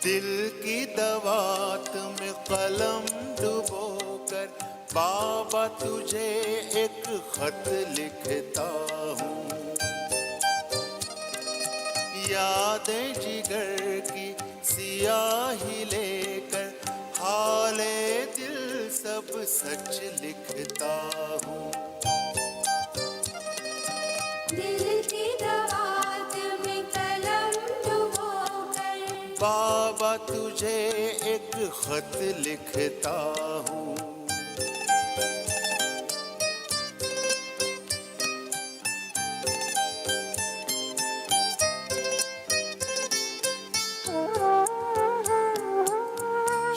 दिल की दवात में कलम डुबोकर बाबा तुझे एक खत लिखता हूँ। यादें जिगर की सियाही लेकर हाले दिल सब सच लिखता हूँ। दिल की दवात में कलम डुबोकर बाबा तुझे एक खत लिखता हूँ।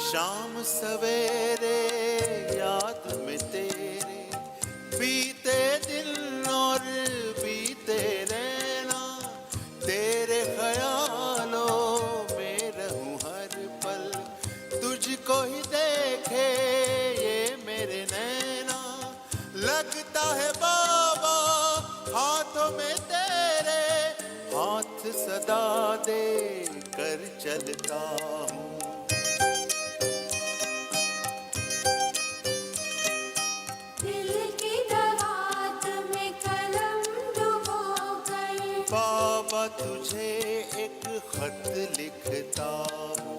शाम सवेरे याद में तेरे बीते दिन और बीते रहना, तेरे ख्यालों में रहूं हर पल, तुझको ही देखे ये मेरे नैना। लगता है बाबा हाथों में तेरे, हाथ सदा दे कर चलता हूँ। बाबा तुझे एक खत लिखता हूँ।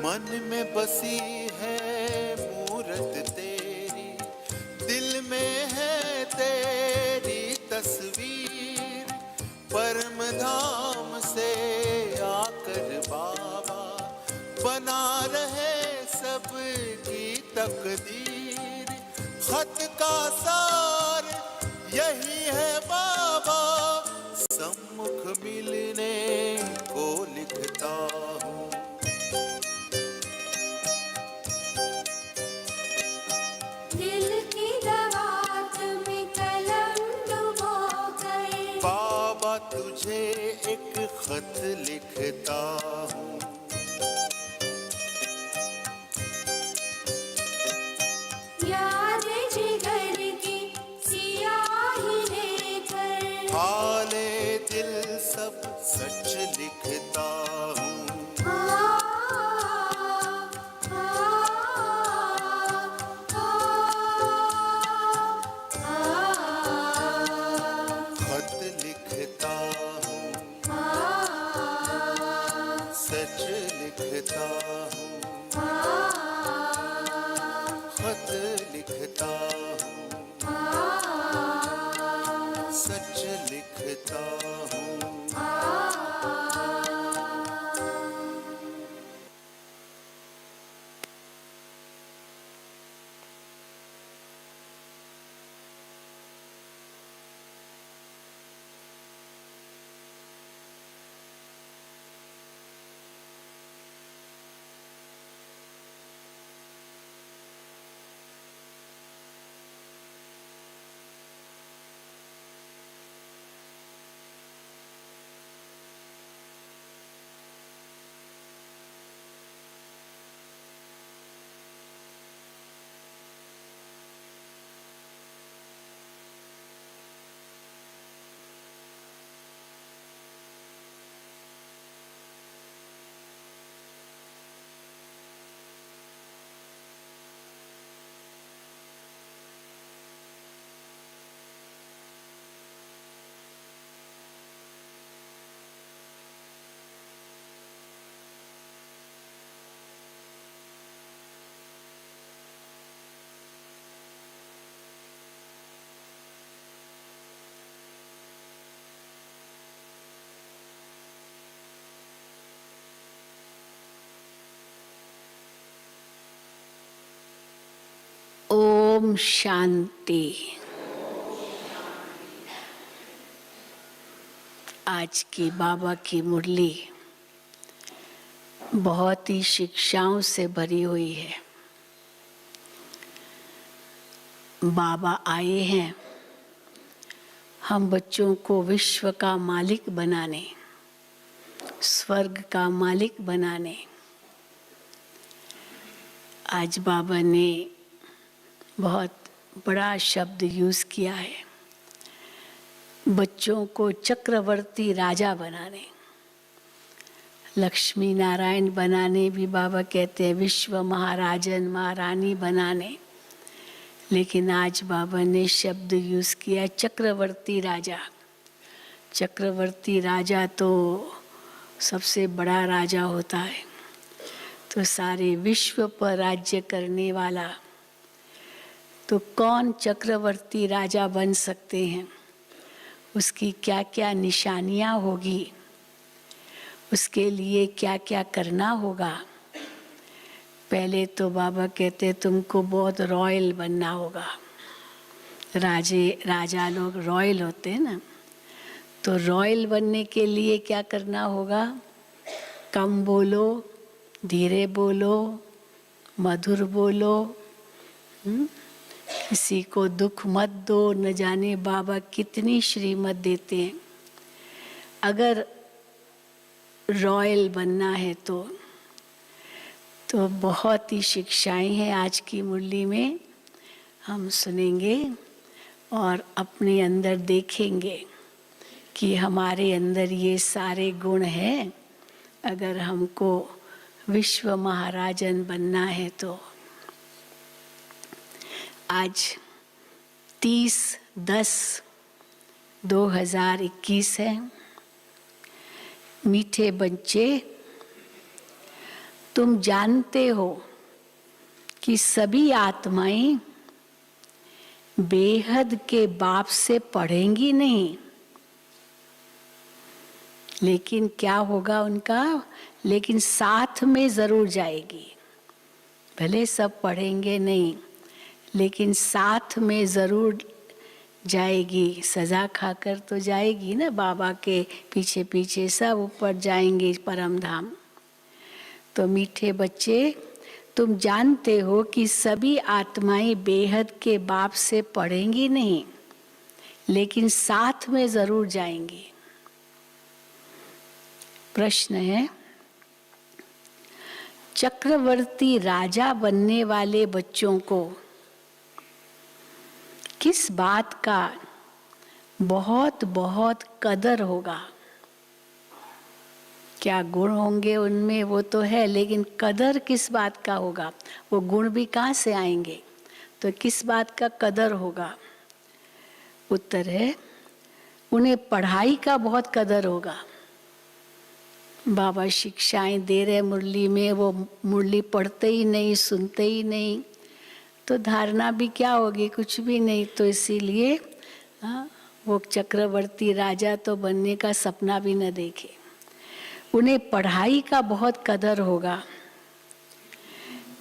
मन में बसी है मूरत तेरी, दिल में है तेरी तस्वीर, परम धाम से आकर बाबा बना रहे सबकी तकदीर। खत का सार यही है बाबा, सम्मुख मिलने को लिखता हूँ। बाबा तुझे एक खत लिखता हूँ। यादें जिगर की सियाही लेकर हाले दिल सब सच लिखता हूँ। खत लिखता हूँ, सच लिखता हूँ। खत लिखता हूँ, सच लिखता हूँ। ओम शांति। आज की बाबा की मुरली बहुत ही शिक्षाओं से भरी हुई है। बाबा आए हैं हम बच्चों को विश्व का मालिक बनाने, स्वर्ग का मालिक बनाने आज बाबा ने बहुत बड़ा शब्द यूज़ किया है। बच्चों को चक्रवर्ती राजा बनाने, लक्ष्मी नारायण बनाने भी बाबा कहते हैं, विश्व महाराजन महारानी बनाने। लेकिन आज बाबा ने शब्द यूज़ किया चक्रवर्ती राजा। चक्रवर्ती राजा तो सबसे बड़ा राजा होता है, तो सारे विश्व पर राज्य करने वाला। तो कौन चक्रवर्ती राजा बन सकते हैं, उसकी क्या क्या निशानियाँ होगी, उसके लिए क्या क्या करना होगा। पहले तो बाबा कहते तुमको बहुत रॉयल बनना होगा। राजा लोग रॉयल होते हैं ना, तो रॉयल बनने के लिए क्या करना होगा? कम बोलो, धीरे बोलो, मधुर बोलो, किसी को दुख मत दो। न जाने बाबा कितनी श्रीमत देते हैं। अगर रॉयल बनना है तो बहुत ही शिक्षाएं हैं आज की मुरली में, हम सुनेंगे और अपने अंदर देखेंगे कि हमारे अंदर ये सारे गुण हैं। अगर हमको विश्व महाराजन बनना है तो आज 30/10/2021 है। मीठे बच्चे, तुम जानते हो कि सभी आत्माएं बेहद के बाप से पढ़ेंगी नहीं, लेकिन क्या होगा उनका? लेकिन साथ में जरूर जाएगी। भले सब पढ़ेंगे नहीं, लेकिन साथ में जरूर जाएगी। सजा खाकर तो जाएगी ना, बाबा के पीछे पीछे सब ऊपर जाएंगे परम धाम। तो मीठे बच्चे, तुम जानते हो कि सभी आत्माएं बेहद के बाप से पढ़ेंगी नहीं, लेकिन साथ में जरूर जाएंगी। प्रश्न है, चक्रवर्ती राजा बनने वाले बच्चों को किस बात का बहुत बहुत कदर होगा? क्या गुण होंगे उनमें, वो तो है, लेकिन कदर किस बात का होगा? वो गुण भी कहाँ से आएंगे? तो किस बात का कदर होगा? उत्तर है, उन्हें पढ़ाई का बहुत कदर होगा। बाबा शिक्षाएं दे रहे मुरली में, वो मुरली पढ़ते ही नहीं, सुनते ही नहीं, तो धारणा भी क्या होगी? कुछ भी नहीं। तो इसीलिए वो चक्रवर्ती राजा तो बनने का सपना भी न देखे। उन्हें पढ़ाई का बहुत कदर होगा।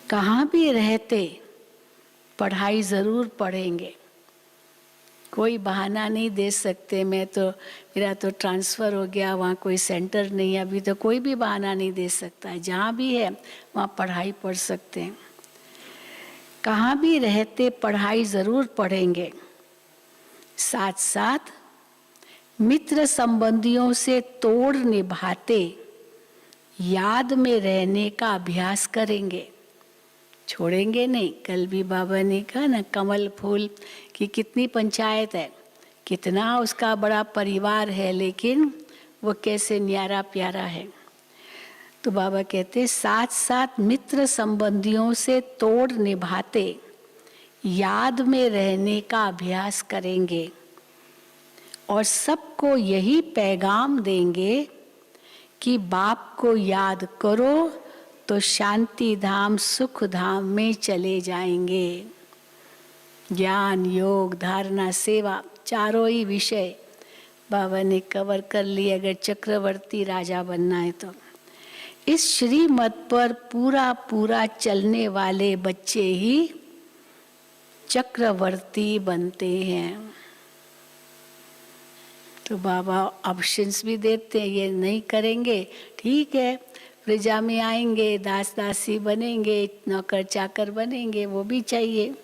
कहाँ भी रहते पढ़ाई जरूर पढ़ेंगे। कोई बहाना नहीं दे सकते, मेरा तो ट्रांसफ़र हो गया, वहाँ कोई सेंटर नहीं है, अभी तो कोई भी बहाना नहीं दे सकता है। जहाँ भी है वहाँ पढ़ाई पढ़ सकते हैं। कहाँ भी रहते पढ़ाई ज़रूर पढ़ेंगे। साथ साथ मित्र संबंधियों से तोड़ निभाते याद में रहने का अभ्यास करेंगे, छोड़ेंगे नहीं। कल भी बाबा ने कहा ना, कमल फूल की कितनी पंचायत है, कितना उसका बड़ा परिवार है, लेकिन वो कैसे न्यारा प्यारा है। तो बाबा कहते साथ साथ मित्र संबंधियों से तोड़ निभाते याद में रहने का अभ्यास करेंगे और सबको यही पैगाम देंगे कि बाप को याद करो तो शांति धाम सुख धाम में चले जाएंगे। ज्ञान, योग, धारणा, सेवा, चारों ही विषय बाबा ने कवर कर लिए। अगर चक्रवर्ती राजा बनना है तो इस श्रीमत पर पूरा पूरा चलने वाले बच्चे ही चक्रवर्ती बनते हैं। तो बाबा ऑप्शंस भी देते हैं, ये नहीं करेंगे ठीक है, प्रजा में आएंगे, दास दासी बनेंगे, नौकर चाकर बनेंगे, वो भी चाहिए।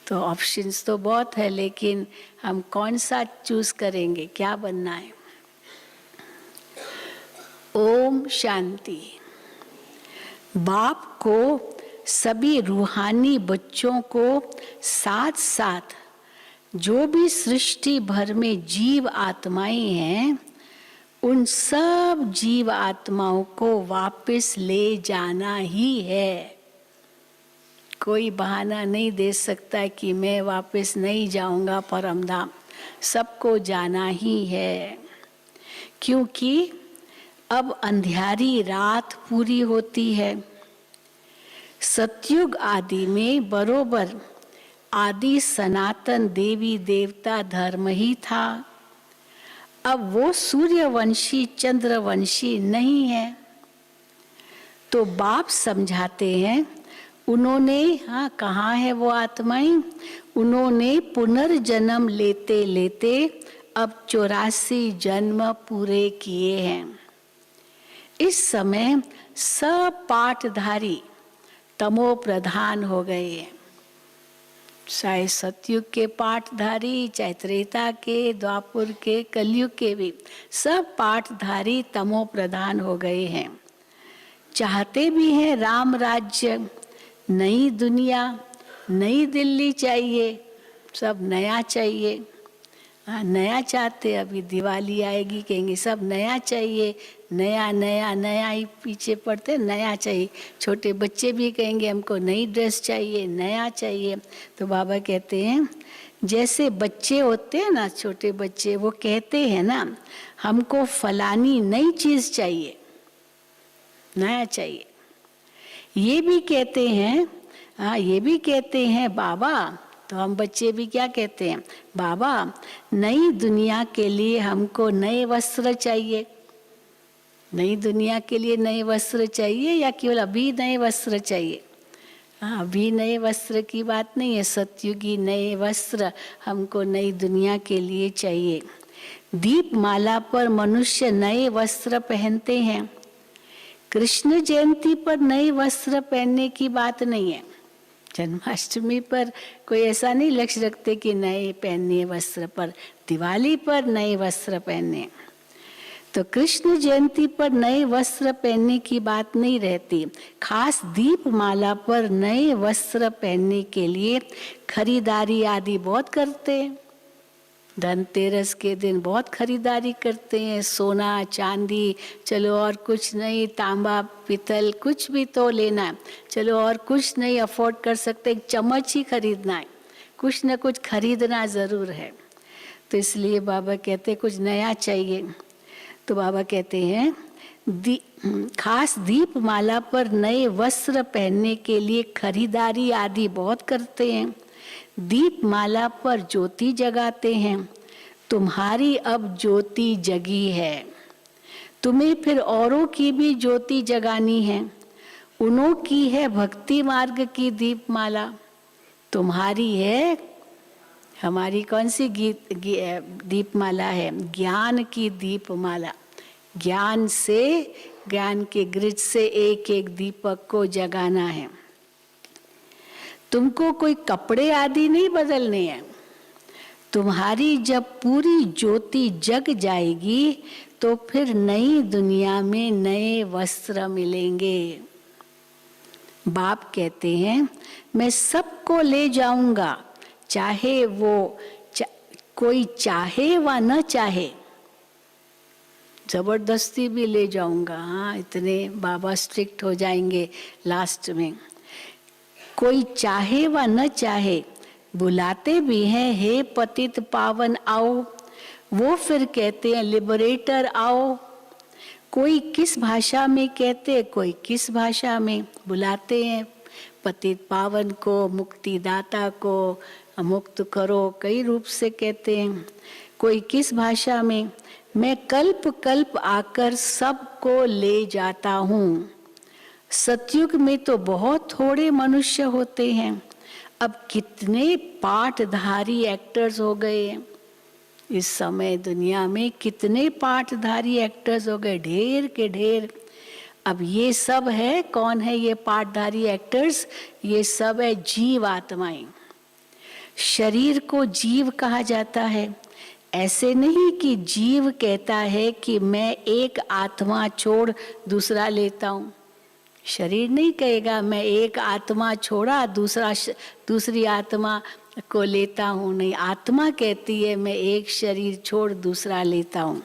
तो ऑप्शंस तो बहुत है, लेकिन हम कौन सा चूज करेंगे, क्या बनना है। ओम शांति। बाप को सभी रूहानी बच्चों को साथ साथ जो भी सृष्टि भर में जीव आत्माएं हैं, उन सब जीव आत्माओं को वापस ले जाना ही है। कोई बहाना नहीं दे सकता कि मैं वापस नहीं जाऊंगा परम धाम, सबको जाना ही है। क्योंकि अब अंधियारी रात पूरी होती है। सतयुग आदि में बरोबर आदि सनातन देवी देवता धर्म ही था। अब वो सूर्यवंशी चंद्रवंशी नहीं है। तो बाप समझाते हैं, उन्होंने, हाँ कहाँ है वो आत्माएं, उन्होंने पुनर्जन्म लेते लेते अब 84 जन्म पूरे किए हैं। इस समय सब पाठधारी तमो प्रधान हो गए हैं। चाहे सतयुग के पाठधारी, चाहे त्रेता के, द्वापुर के, कलयुग के भी सब पाठधारी तमो प्रधान हो गए हैं। चाहते भी हैं राम राज्य, नई दुनिया, नई दिल्ली चाहिए, सब नया चाहिए। हाँ नया चाहते, अभी दिवाली आएगी कहेंगे सब नया चाहिए, नया नया नया ही पीछे पड़ते, नया चाहिए। छोटे बच्चे भी कहेंगे हमको नई ड्रेस चाहिए, नया चाहिए। तो बाबा कहते हैं जैसे बच्चे होते हैं ना, छोटे बच्चे, वो कहते हैं ना हमको फलानी नई चीज चाहिए, नया चाहिए। ये भी कहते हैं, हाँ ये भी कहते हैं बाबा, तो हम बच्चे भी क्या कहते हैं, बाबा नई दुनिया के लिए हमको नए वस्त्र चाहिए। नई दुनिया के लिए नए वस्त्र चाहिए या केवल अभी नए वस्त्र चाहिए? हाँ अभी नए वस्त्र की बात नहीं है, सतयुगी नए वस्त्र हमको नई दुनिया के लिए चाहिए। दीपमाला पर मनुष्य नए वस्त्र पहनते हैं। कृष्ण जयंती पर नए वस्त्र पहनने की बात नहीं है। जन्माष्टमी पर कोई ऐसा नहीं लक्ष्य रखते कि नए पहनने वस्त्र, पर दिवाली पर नए वस्त्र पहनने। तो कृष्ण जयंती पर नए वस्त्र पहनने की बात नहीं रहती। खास दीपमाला पर नए वस्त्र पहनने के लिए खरीदारी आदि बहुत करते हैं। धनतेरस के दिन बहुत खरीदारी करते हैं, सोना चांदी, चलो और कुछ नहीं, तांबा पीतल कुछ भी तो लेना है, चलो और कुछ नहीं अफोर्ड कर सकते, एक चम्मच ही खरीदना है, कुछ न कुछ खरीदना ज़रूर है। तो इसलिए बाबा कहते हैं कुछ नया चाहिए। तो बाबा कहते हैं खास दीपमाला पर नए वस्त्र पहनने के लिए खरीदारी आदि बहुत करते हैं। दीपमाला पर ज्योति जगाते हैं। तुम्हारी अब ज्योति जगी है, तुम्हें फिर औरों की भी ज्योति जगानी है। उन्हों की है भक्ति मार्ग की दीपमाला, तुम्हारी है, हमारी कौन सी दीपमाला है? ज्ञान की दीपमाला। ज्ञान से, ज्ञान के ग्रिड से एक एक दीपक को जगाना है। तुमको कोई कपड़े आदि नहीं बदलने हैं। तुम्हारी जब पूरी ज्योति जग जाएगी तो फिर नई दुनिया में नए वस्त्र मिलेंगे। बाप कहते हैं मैं सबको ले जाऊंगा, चाहे वो कोई चाहे व न चाहे, जबरदस्ती भी ले जाऊंगा। हाँ इतने बाबा स्ट्रिक्ट हो जाएंगे लास्ट में। कोई चाहे व न चाहे, बुलाते भी हैं हे पतित पावन आओ, वो फिर कहते हैं लिबरेटर आओ। कोई किस भाषा में कहते, कोई किस भाषा में बुलाते हैं पतित पावन को, मुक्तिदाता को, मुक्त करो, कई रूप से कहते हैं। कोई किस भाषा में, मैं कल्प कल्प आकर सबको ले जाता हूँ। सतयुग में तो बहुत थोड़े मनुष्य होते हैं, अब कितने पाठधारी एक्टर्स हो गए हैं। इस समय दुनिया में कितने पाठधारी एक्टर्स हो गए, ढेर के ढेर। अब ये सब है, कौन है ये पाठधारी एक्टर्स? ये सब है जीव आत्माएं। शरीर को जीव कहा जाता है। ऐसे नहीं कि जीव कहता है कि मैं एक आत्मा छोड़ दूसरा लेता हूँ। शरीर नहीं कहेगा मैं एक आत्मा छोड़ा दूसरी आत्मा को लेता हूँ। नहीं, आत्मा कहती है मैं एक शरीर छोड़ दूसरा लेता हूँ।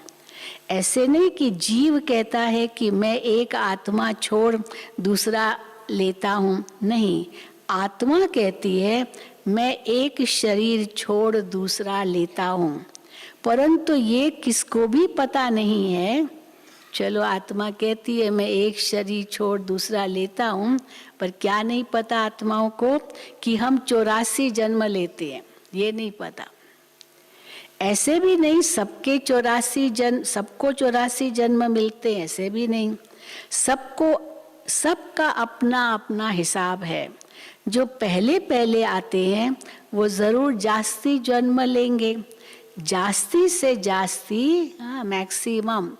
ऐसे नहीं कि जीव कहता है कि मैं एक आत्मा छोड़ दूसरा लेता हूँ। नहीं, आत्मा कहती है मैं एक शरीर छोड़ दूसरा लेता हूँ। परंतु ये किसको भी पता नहीं है। चलो, आत्मा कहती है मैं एक शरीर छोड़ दूसरा लेता हूँ, पर क्या नहीं पता आत्माओं को कि हम 84 जन्म लेते हैं, ये नहीं पता। ऐसे भी नहीं सबको 84 जन्म मिलते हैं, ऐसे भी नहीं। सबका अपना अपना हिसाब है। जो पहले पहले आते हैं वो जरूर जास्ती जन्म लेंगे। जास्ती से जास्ती मैक्सिमम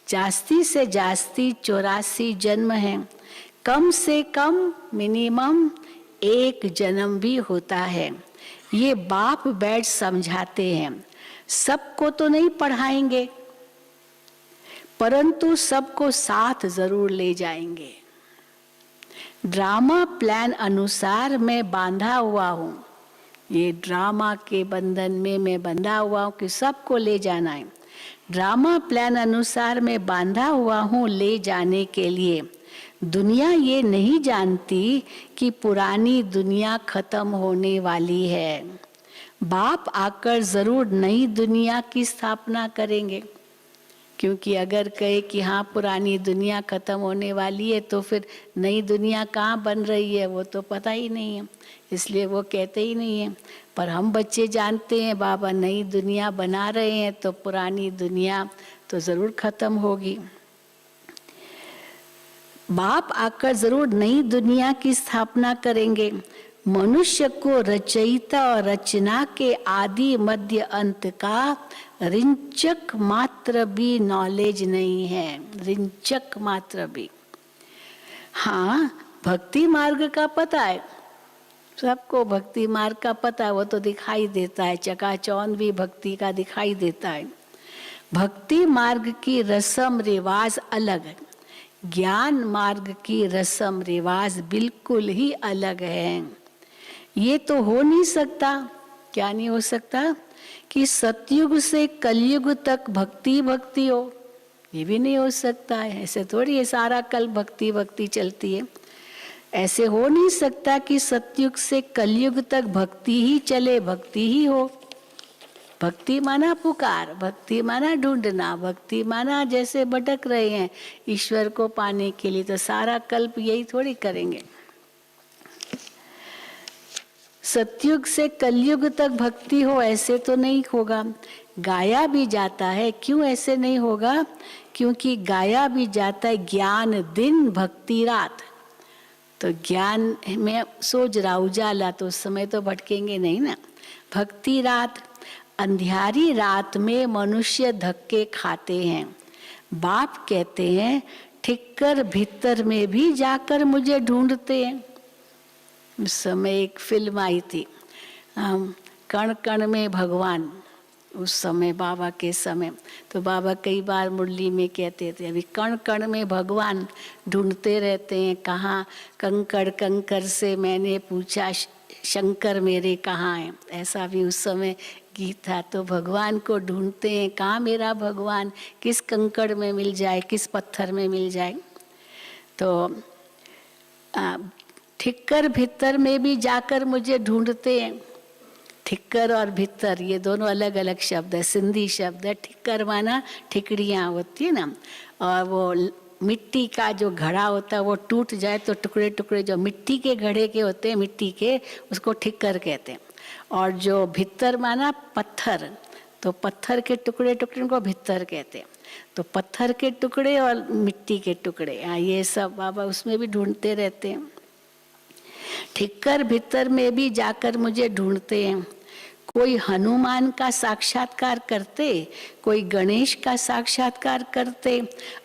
जास्ती से जास्ती 84 जन्म है। कम से कम मिनिमम एक जन्म भी होता है। ये बाप बैठ समझाते हैं। सबको तो नहीं पढ़ाएंगे, परंतु सबको साथ जरूर ले जाएंगे। ड्रामा प्लान अनुसार मैं बांधा हुआ हूँ। ये ड्रामा के बंधन में मैं बंधा हुआ हूँ कि सबको ले जाना है। ड्रामा प्लान अनुसार मैं बांधा हुआ हूँ ले जाने के लिए। दुनिया ये नहीं जानती कि पुरानी दुनिया खत्म होने वाली है। बाप आकर जरूर नई दुनिया की स्थापना करेंगे, क्योंकि अगर कहे कि हाँ पुरानी दुनिया खत्म होने वाली है तो फिर नई दुनिया कहाँ बन रही है वो तो पता ही नहीं है, इसलिए वो कहते ही नहीं है। पर हम बच्चे जानते हैं बाबा नई दुनिया बना रहे हैं, तो पुरानी दुनिया तो जरूर खत्म होगी। बाप आकर जरूर नई दुनिया की स्थापना करेंगे। मनुष्य को रचयिता और रचना के आदि मध्य अंत का रिंचक मात्र भी नॉलेज नहीं है। रिंचक मात्र भी। हाँ, भक्ति मार्ग का पता है सबको, भक्ति मार्ग का पता है, वो तो दिखाई देता है, चकाचौंध भी भक्ति का दिखाई देता है। भक्ति मार्ग की रस्म रिवाज अलग है, ज्ञान मार्ग की रस्म रिवाज बिल्कुल ही अलग है। ये तो हो नहीं सकता। क्या नहीं हो सकता कि सतयुग से कलयुग तक भक्ति भक्ति हो, ये भी नहीं हो सकता है। ऐसे थोड़ी है सारा कल भक्ति भक्ति चलती है। ऐसे हो नहीं सकता कि सतयुग से कलयुग तक भक्ति ही चले, भक्ति ही हो। भक्ति माना पुकार, भक्ति माना ढूंढना, भक्ति माना जैसे भटक रहे हैं ईश्वर को पाने के लिए, तो सारा कल्प यही थोड़ी करेंगे। सतयुग से कलयुग तक भक्ति हो ऐसे तो नहीं होगा। गाया भी जाता है, क्यों ऐसे नहीं होगा? क्योंकि गाया भी जाता है ज्ञान दिन भक्ति रात। तो ज्ञान में सोच रहा उजाला, तो उस समय तो भटकेंगे नहीं ना। भक्ति रात, अंधियारी रात में मनुष्य धक्के खाते हैं। बाप कहते हैं ठिक्कर भीतर में भी जाकर मुझे ढूंढते हैं। उस समय एक फिल्म आई थी कण कण में भगवान, उस समय बाबा के समय। तो बाबा कई बार मुरली में कहते थे अभी कण कण में भगवान ढूंढते रहते हैं। कहाँ कंकड़ कंकर से मैंने पूछा शंकर मेरे कहाँ हैं, ऐसा भी उस समय गीत था। तो भगवान को ढूंढते हैं, कहाँ मेरा भगवान, किस कंकड़ में मिल जाए, किस पत्थर में मिल जाए। तो ठिक्कर भीतर में भी जाकर मुझे ढूंढते हैं। ठिक्कर और भीतर ये दोनों अलग अलग शब्द है, सिंधी शब्द है। ठिक्कर माना ठिकड़ियाँ होती है ना, और वो मिट्टी का जो घड़ा होता है वो टूट जाए तो टुकड़े टुकड़े जो मिट्टी के घड़े के होते हैं, मिट्टी के, उसको ठिक्कर कहते हैं। और जो भीतर माना पत्थर, तो पत्थर के टुकड़े टुकड़े को भीतर कहते हैं। तो पत्थर के टुकड़े और मिट्टी के टुकड़े, ये सब बाबा उसमें भी ढूंढते रहते हैं। ठिक्कर भीतर में भी जाकर मुझे ढूंढते हैं। कोई हनुमान का साक्षात्कार करते, कोई गणेश का साक्षात्कार करते।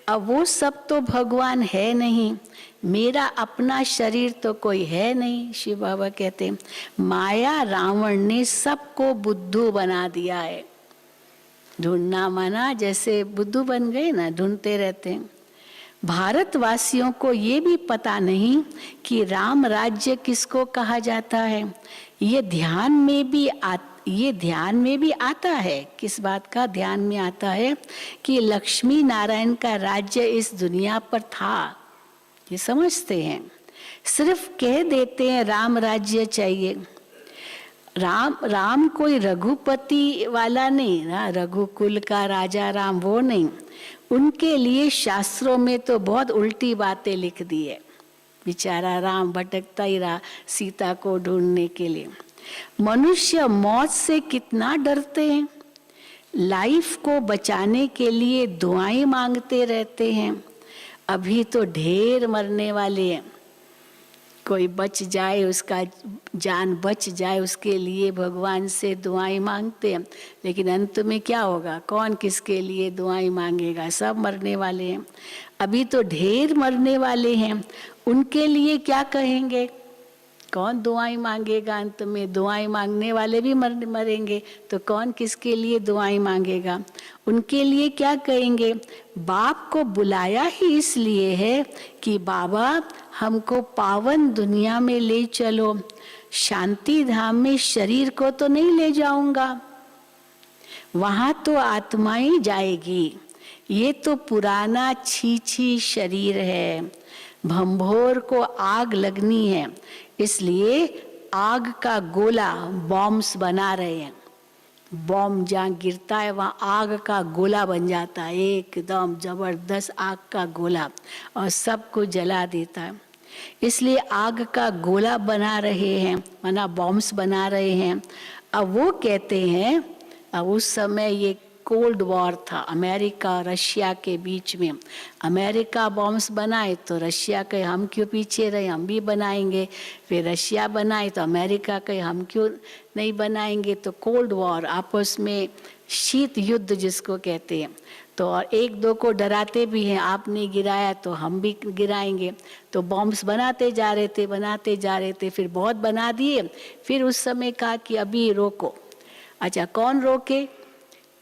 अब वो सब तो भगवान है नहीं, मेरा अपना शरीर तो कोई है नहीं। शिव बाबा कहते माया रावण ने सबको बुद्धू बना दिया है। ढूंढना माना जैसे बुद्धू बन गए ना, ढूंढते रहते हैं। भारतवासियों को ये भी पता नहीं कि राम राज्य किसको कहा जाता है। ये ध्यान में भी आता है। किस बात का ध्यान में आता है कि लक्ष्मी नारायण का राज्य इस दुनिया पर था, ये समझते हैं। सिर्फ कह देते हैं राम राज्य चाहिए। राम कोई रघुपति वाला नहीं ना, रघुकुल का राजा राम वो नहीं। उनके लिए शास्त्रों में तो बहुत उल्टी बातें लिख दी है। बेचारा राम भटकता ही रहा सीता को ढूंढने के लिए। मनुष्य मौत से कितना डरते हैं, लाइफ को बचाने के लिए दुआएं मांगते रहते हैं। अभी तो ढेर मरने वाले हैं, कोई बच जाए, उसका जान बच जाए, उसके लिए भगवान से दुआएं मांगते हैं। लेकिन अंत में क्या होगा, कौन किसके लिए दुआएं मांगेगा, सब मरने वाले हैं। अभी तो ढेर मरने वाले हैं, उनके लिए क्या कहेंगे, कौन दुआएं मांगेगा। अंत में दुआएं मांगने वाले भी मरेंगे, तो कौन किसके लिए दुआएं मांगेगा। उनके लिए क्या कहेंगे। बाप को बुलाया ही इसलिए है कि बाबा हमको पावन दुनिया में ले चलो, शांति धाम में शरीर को तो नहीं ले जाऊंगा, वहां तो आत्माएं जाएगी। ये तो पुराना छीछी शरीर है, भंभोर को आग लगनी है, इसलिए आग का गोला बॉम्ब्स बना रहे हैं। बॉम्ब जहाँ गिरता है वहाँ आग का गोला बन जाता है, एकदम जबरदस्त आग का गोला, और सबको जला देता है। इसलिए आग का गोला बना रहे हैं, माना बॉम्ब्स बना रहे हैं। अब वो कहते हैं, अब उस समय ये कोल्ड वॉर था अमेरिका रशिया के बीच में। अमेरिका बॉम्ब्स बनाए तो रशिया कहे हम क्यों पीछे रहे, हम भी बनाएंगे। फिर रशिया बनाए तो अमेरिका कहे हम क्यों नहीं बनाएंगे। तो कोल्ड वॉर, आपस में शीत युद्ध जिसको कहते हैं। तो और एक दो को डराते भी हैं, आपने गिराया तो हम भी गिराएंगे। तो बॉम्ब्स बनाते जा रहे थे, फिर बहुत बना दिए। फिर उस समय कहा कि अभी रोको। अच्छा, कौन रोके,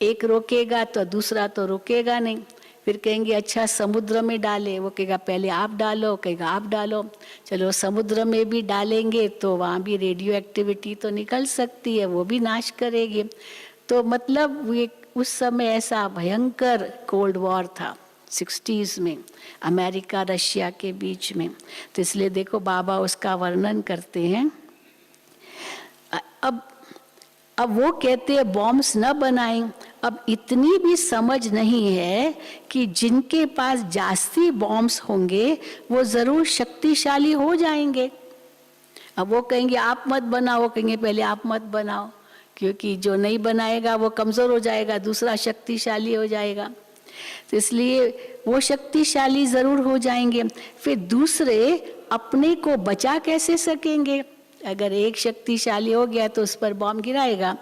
एक रोकेगा तो दूसरा तो रुकेगा नहीं। फिर कहेंगे अच्छा समुद्र में डाले, वो कहेगा पहले आप डालो, कहेगा आप डालो। चलो समुद्र में भी डालेंगे तो वहाँ भी रेडियो एक्टिविटी तो निकल सकती है, वो भी नाश करेगी। तो मतलब ये उस समय ऐसा भयंकर कोल्ड वॉर था 60s में अमेरिका रशिया के बीच में। तो इसलिए देखो बाबा उसका वर्णन करते हैं। अब वो कहते हैं बॉम्ब्स न बनाएं। अब इतनी भी समझ नहीं है कि जिनके पास जास्ती बॉम्ब्स होंगे वो जरूर शक्तिशाली हो जाएंगे। अब वो कहेंगे आप मत बनाओ, कहेंगे पहले आप मत बनाओ, क्योंकि जो नहीं बनाएगा वो कमजोर हो जाएगा, दूसरा शक्तिशाली हो जाएगा। तो इसलिए वो शक्तिशाली जरूर हो जाएंगे। फिर दूसरे अपने को बचा कैसे सकेंगे। अगर एक शक्तिशाली हो गया तो उस पर बॉम्ब गिराएगा,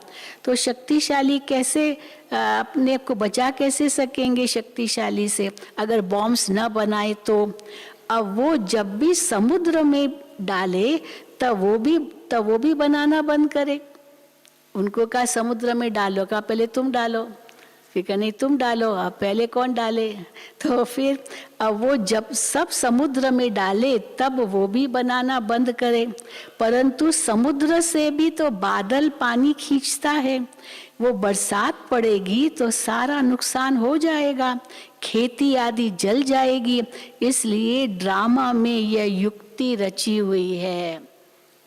तो शक्तिशाली कैसे अपने को बचा कैसे सकेंगे शक्तिशाली से, अगर बॉम्ब्स न बनाए तो। अब वो जब भी समुद्र में डाले तब वो भी बनाना बंद करे। उनको कहा समुद्र में डालो, कहा पहले तुम डालो, फिर कहा नहीं तुम डालो, अब पहले कौन डाले। तो फिर अब वो जब सब समुद्र में डाले तब वो भी बनाना बंद करे। परंतु समुद्र से भी तो बादल पानी खींचता है, वो बरसात पड़ेगी तो सारा नुकसान हो जाएगा, खेती आदि जल जाएगी। इसलिए ड्रामा में यह युक्ति रची हुई है,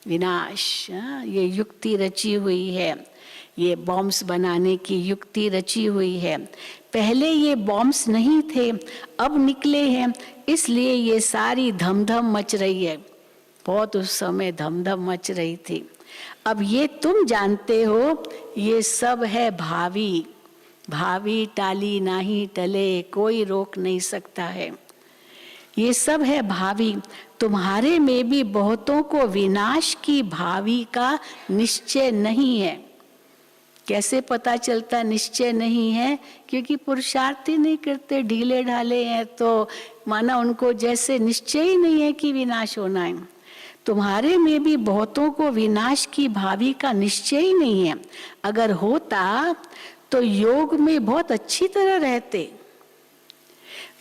विनाश, ये युक्ति रची हुई है, ये बॉम्ब्स बनाने की युक्ति रची हुई है। पहले ये बॉम्ब्स नहीं थे, अब निकले हैं, इसलिए ये सारी धमधम मच रही है। बहुत उस समय धमधम मच रही थी। अब ये तुम जानते हो ये सब है भावी, भावी टाली नाही टले, कोई रोक नहीं सकता है। ये सब है भावी। तुम्हारे में भी बहुतों को विनाश की भावी का निश्चय नहीं है। कैसे पता चलता निश्चय नहीं है? क्योंकि पुरुषार्थ ही नहीं करते, ढीले ढाले हैं, तो माना उनको जैसे निश्चय ही नहीं है कि विनाश होना है। तुम्हारे में भी बहुतों को विनाश की भावी का निश्चय ही नहीं है। अगर होता तो योग में बहुत अच्छी तरह रहते।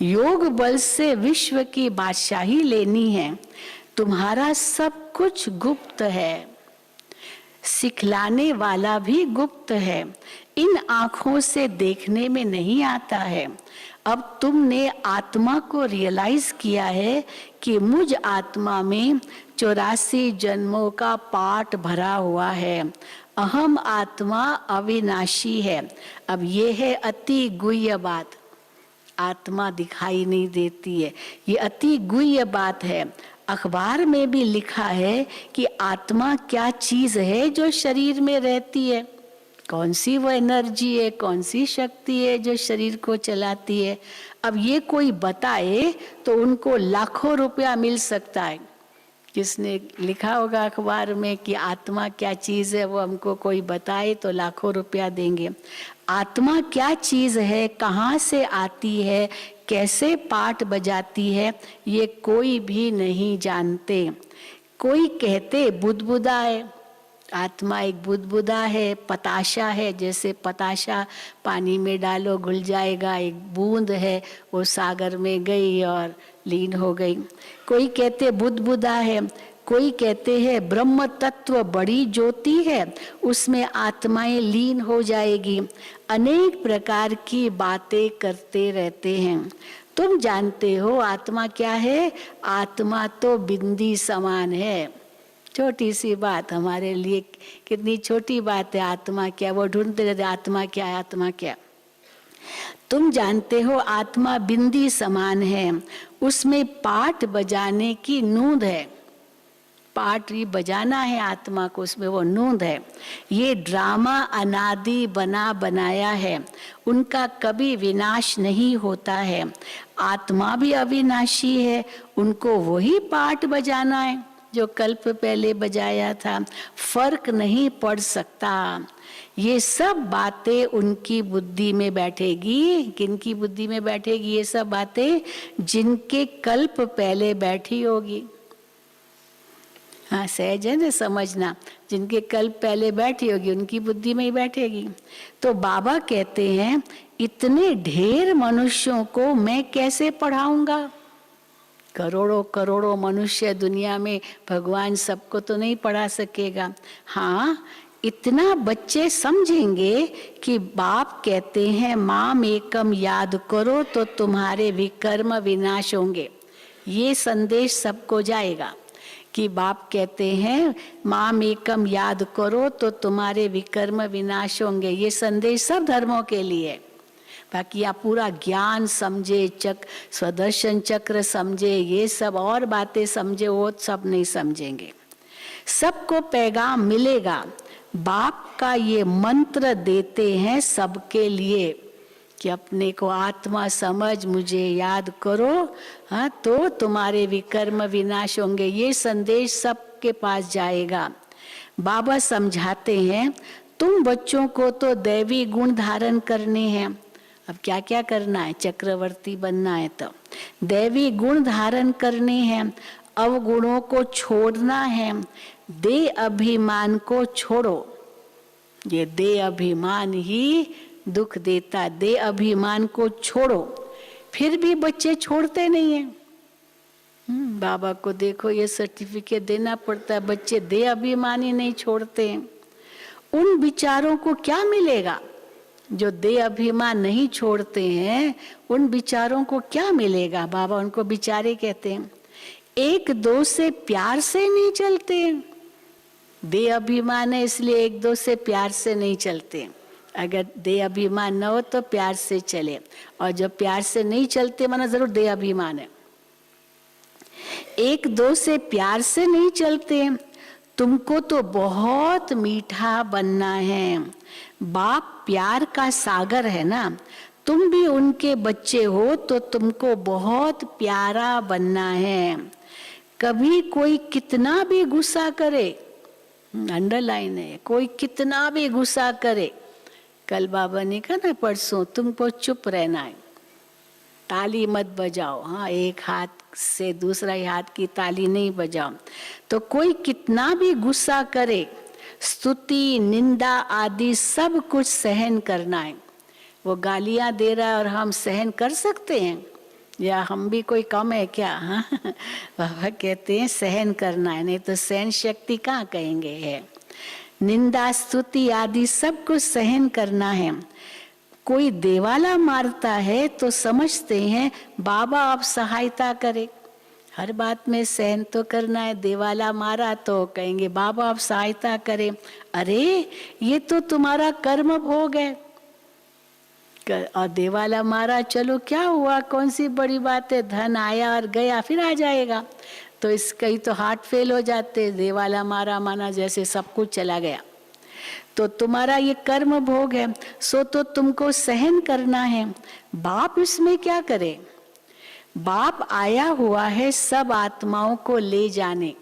योग बल से विश्व की बादशाही लेनी है। तुम्हारा सब कुछ गुप्त है, सिखलाने वाला भी गुप्त है, इन आंखों से देखने में नहीं आता है। अब तुमने आत्मा को रियलाइज किया है कि मुझ आत्मा में 84 जन्मों का पाठ भरा हुआ है। अहम आत्मा अविनाशी है। अब ये है अति गुह्य बात। आत्मा दिखाई नहीं देती है, ये अति गुह्य बात है। अखबार में भी लिखा है कि आत्मा क्या चीज है जो शरीर में रहती है, कौन सी वो एनर्जी है, कौन सी शक्ति है जो शरीर को चलाती है। अब ये कोई बताए तो उनको लाखों रुपया मिल सकता है। किसने लिखा होगा अखबार में कि आत्मा क्या चीज है, वो हमको कोई बताए तो लाखों रुपया देंगे। आत्मा क्या चीज है, कहाँ से आती है, कैसे पाठ बजाती है, ये कोई भी नहीं जानते। कोई कहते बुदबुदा है, आत्मा एक बुदबुदा है, पताशा है, जैसे पताशा पानी में डालो घुल जाएगा, एक बूंद है, वो सागर में गई और लीन हो गई। कोई कहते बुदबुदा है, कोई कहते हैं ब्रह्म तत्व बड़ी ज्योति है, उसमें आत्माएं लीन हो जाएगी। अनेक प्रकार की बातें करते रहते हैं। तुम जानते हो आत्मा क्या है? आत्मा तो बिंदी समान है। छोटी सी बात हमारे लिए, कितनी छोटी बात है। आत्मा क्या, वो ढूंढते रहते आत्मा क्या है, आत्मा क्या। तुम जानते हो आत्मा बिंदी समान है, उसमें पाठ बजाने की नूंद है। पाठ ही बजाना है आत्मा को, उसमें वो नूंद है। ये ड्रामा अनादि बना बनाया है, उनका कभी विनाश नहीं होता है। आत्मा भी अविनाशी है, उनको वही पाठ बजाना है जो कल्प पहले बजाया था। फर्क नहीं पड़ सकता। ये सब बातें उनकी बुद्धि में बैठेगी। किनकी बुद्धि में बैठेगी ये सब बातें? जिनके कल्प पहले बैठी होगी। हाँ, सहज है ना समझना। जिनके कल्प पहले बैठी होगी उनकी बुद्धि में ही बैठेगी। तो बाबा कहते हैं इतने ढेर मनुष्यों को मैं कैसे पढ़ाऊंगा? करोड़ों करोड़ों मनुष्य दुनिया में, भगवान सबको तो नहीं पढ़ा सकेगा। हाँ, इतना बच्चे समझेंगे कि बाप कहते हैं माम एकम याद करो तो तुम्हारे विकर्म विनाश होंगे। ये संदेश सबको जाएगा कि बाप कहते हैं माम एकम याद करो तो तुम्हारे विकर्म विनाश होंगे। ये संदेश सब धर्मों के लिए। बाकी आप पूरा ज्ञान समझे, स्वदर्शन चक्र समझे, ये सब और बातें समझे, वो सब नहीं समझेंगे। सबको पैगाम मिलेगा। बाप का ये मंत्र देते हैं सबके लिए कि अपने को आत्मा समझ, मुझे याद करो, हाँ, तो तुम्हारे विकर्म विनाश होंगे। ये संदेश सबके पास जाएगा। बाबा समझाते हैं तुम बच्चों को तो दैवी गुण धारण करने हैं। अब क्या क्या करना है? चक्रवर्ती बनना है तो दैवी गुण धारण करने हैं, अवगुणों को छोड़ना है, दे अभिमान को छोड़ो। ये दे अभिमान ही दुख देता, दे अभिमान को छोड़ो। फिर भी बच्चे छोड़ते नहीं हैं। बाबा को देखो ये सर्टिफिकेट देना पड़ता है, बच्चे दे अभिमान ही नहीं छोड़ते हैं। उन विचारों को क्या मिलेगा? जो दे अभिमान नहीं छोड़ते हैं उन विचारों को क्या मिलेगा? बाबा उनको विचारे कहते हैं। एक दो से प्यार से नहीं चलते। दे अभिमान है इसलिए एक दो से प्यार से नहीं चलते। अगर दे अभिमान न हो तो प्यार से चले, और जब प्यार से नहीं चलते माना जरूर दे अभिमान है। एक दो से प्यार से नहीं चलते। तुमको तो बहुत मीठा बनना है। बाप प्यार का सागर है ना, तुम भी उनके बच्चे हो तो तुमको बहुत प्यारा बनना है। कभी कोई कितना भी गुस्सा करे, अंडरलाइन है, कोई कितना भी गुस्सा करे, कल बाबा ने कहा ना परसों, तुमको चुप रहना है, ताली मत बजाओ। हाँ, एक हाथ से दूसरा हाथ की ताली नहीं बजाओ। तो कोई कितना भी गुस्सा करे, स्तुति निंदा आदि सब कुछ सहन करना है। वो गालियां दे रहा है और हम सहन कर सकते हैं, या हम भी कोई कम है क्या? हाँ बाबा कहते हैं सहन करना है, नहीं तो सहन शक्ति कहाँ कहेंगे है। निंदा स्तुति आदि सब कुछ सहन करना है। कोई देवाला मारता है तो समझते हैं बाबा आप सहायता करें, हर बात में सहन तो करना है। देवाला मारा तो कहेंगे बाबा आप सहायता करें। अरे ये तो तुम्हारा कर्म भोग है। और देवाला मारा, चलो क्या हुआ, कौन सी बड़ी बात है, धन आया और गया, फिर आ जाएगा। तो इसका ही तो हार्ट फेल हो जाते, देवाला मारा माना जैसे सब कुछ चला गया। तो तुम्हारा ये कर्म भोग है, सो तो तुमको सहन करना है। बाप इसमें क्या करे? बाप आया हुआ है सब आत्माओं को ले जाने।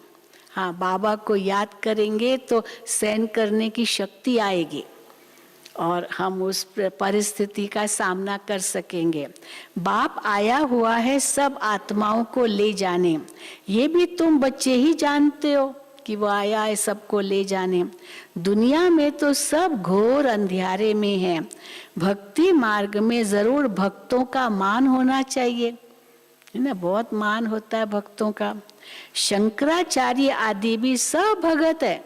हाँ, बाबा को याद करेंगे तो सहन करने की शक्ति आएगी और हम उस परिस्थिति का सामना कर सकेंगे। बाप आया हुआ है सब आत्माओं को ले जाने। ये भी तुम बच्चे ही जानते हो कि वो आया है सबको ले जाने। दुनिया में तो सब घोर अंधियारे में है। भक्ति मार्ग में जरूर भक्तों का मान होना चाहिए, है ना, बहुत मान होता है भक्तों का। शंकराचार्य आदि भी सब भगत है,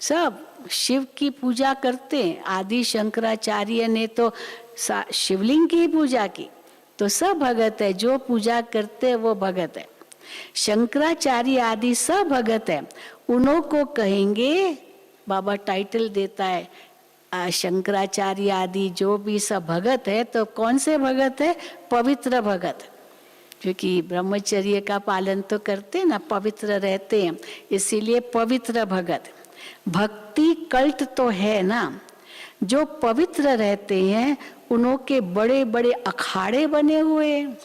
सब शिव की पूजा करते हैं। आदि शंकराचार्य ने तो शिवलिंग की पूजा की, तो सब भगत है, जो पूजा करते हैं वो भगत है। शंकराचार्य आदि सब भगत है, उन्हों को कहेंगे, बाबा टाइटल देता है शंकराचार्य आदि जो भी सब भगत है। तो कौन से भगत है? पवित्र भगत, क्योंकि ब्रह्मचर्य का पालन तो करते हैं ना, पवित्र रहते हैं, इसीलिए पवित्र भगत। भक्ति कल्ट तो है ना, जो पवित्र रहते हैं उन्हों के बड़े बड़े अखाड़े बने हुए हैं।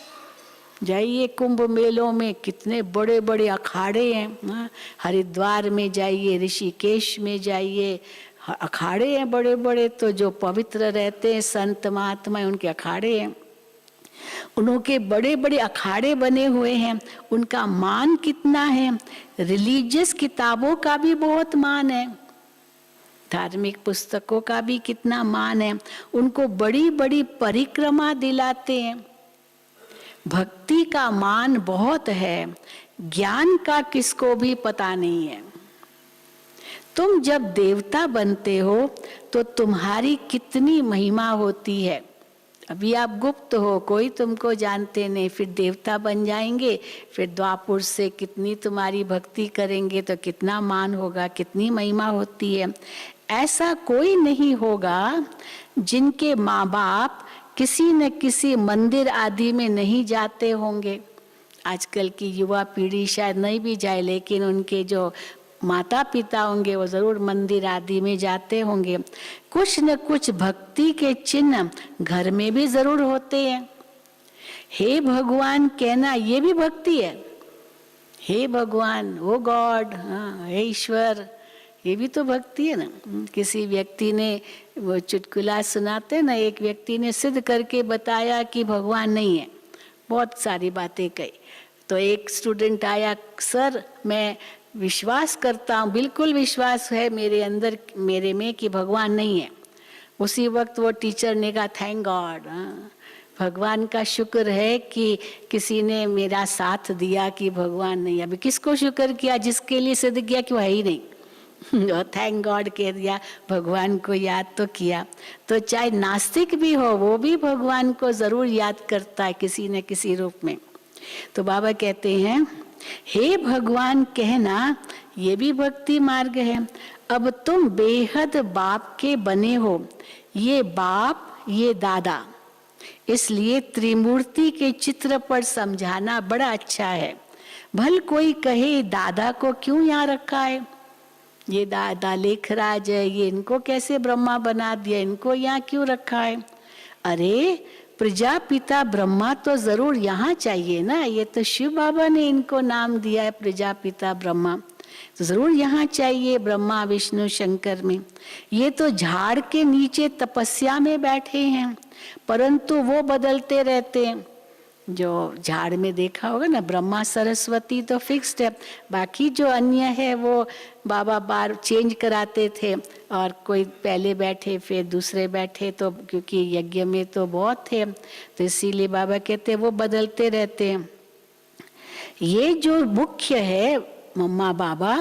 जाइए कुंभ मेलों में कितने बड़े बड़े अखाड़े हैं। हरिद्वार में जाइए, ऋषिकेश में जाइए, अखाड़े हैं बड़े बड़े। तो जो पवित्र रहते हैं संत महात्मा, उनके अखाड़े हैं, उनके बड़े बड़े अखाड़े बने हुए हैं। उनका मान कितना है? रिलीजियस किताबों का भी बहुत मान है, धार्मिक पुस्तकों का भी कितना मान है। उनको बड़ी बड़ी परिक्रमा दिलाते हैं। भक्ति का मान बहुत है, ज्ञान का किसको भी पता नहीं है। तुम जब देवता बनते हो तो तुम्हारी कितनी महिमा होती है। अभी आप गुप्त हो, कोई तुमको जानते नहीं, फिर देवता बन जाएंगे, फिर द्वापुर से कितनी तुम्हारी भक्ति करेंगे तो कितना मान होगा, कितनी महिमा होती है। ऐसा कोई नहीं होगा जिनके माँ बाप किसी न किसी मंदिर आदि में नहीं जाते होंगे। आजकल की युवा पीढ़ी शायद नहीं भी जाए, लेकिन उनके जो माता पिता होंगे वो जरूर मंदिर आदि में जाते होंगे। कुछ न कुछ भक्ति के चिन्ह घर में भी जरूर होते हैं। हे भगवान कहना ये भी भक्ति है। हे भगवान, ओ गॉड, हाँ, हे ईश्वर, ये भी तो भक्ति है ना। किसी व्यक्ति ने वो चुटकुला सुनाते ना, एक व्यक्ति ने सिद्ध करके बताया कि भगवान नहीं है, बहुत सारी बातें कही। तो एक स्टूडेंट आया, सर मैं विश्वास करता हूँ, बिल्कुल विश्वास है मेरे अंदर, मेरे में कि भगवान नहीं है। उसी वक्त वो टीचर ने कहा थैंक गॉड, भगवान का शुक्र है कि किसी ने मेरा साथ दिया कि भगवान नहीं। अभी किसको शुक्र किया? जिसके लिए सिद्ध किया कि वो है ही नहीं। और थैंक गॉड कह दिया, भगवान को याद तो किया। तो चाहे नास्तिक भी हो, वो भी भगवान को जरूर याद करता है किसी न किसी रूप में। तो बाबा कहते हैं हे भगवान कहना ये भी भक्ति मार्ग है। अब तुम बेहद बाप के बने हो, ये बाप ये दादा, इसलिए त्रिमूर्ति के चित्र पर समझाना बड़ा अच्छा है। भल कोई कहे दादा को क्यों यहाँ रखा है, ये दादा लेखराज है, ये इनको कैसे ब्रह्मा बना दिया, इनको यहाँ क्यों रखा है। अरे प्रजापिता ब्रह्मा तो जरूर यहाँ चाहिए ना, ये तो शिव बाबा ने इनको नाम दिया है प्रजापिता ब्रह्मा। तो जरूर यहाँ चाहिए ब्रह्मा विष्णु शंकर में। ये तो झाड़ के नीचे तपस्या में बैठे हैं, परंतु वो बदलते रहते हैं। जो झाड़ में देखा होगा ना, ब्रह्मा सरस्वती तो फिक्स्ड है, बाकी जो अन्य है वो बाबा बार चेंज कराते थे, और कोई पहले बैठे फिर दूसरे बैठे, तो क्योंकि यज्ञ में तो बहुत थे, तो इसीलिए बाबा कहते हैं वो बदलते रहते हैं। ये जो मुख्य है मम्मा बाबा,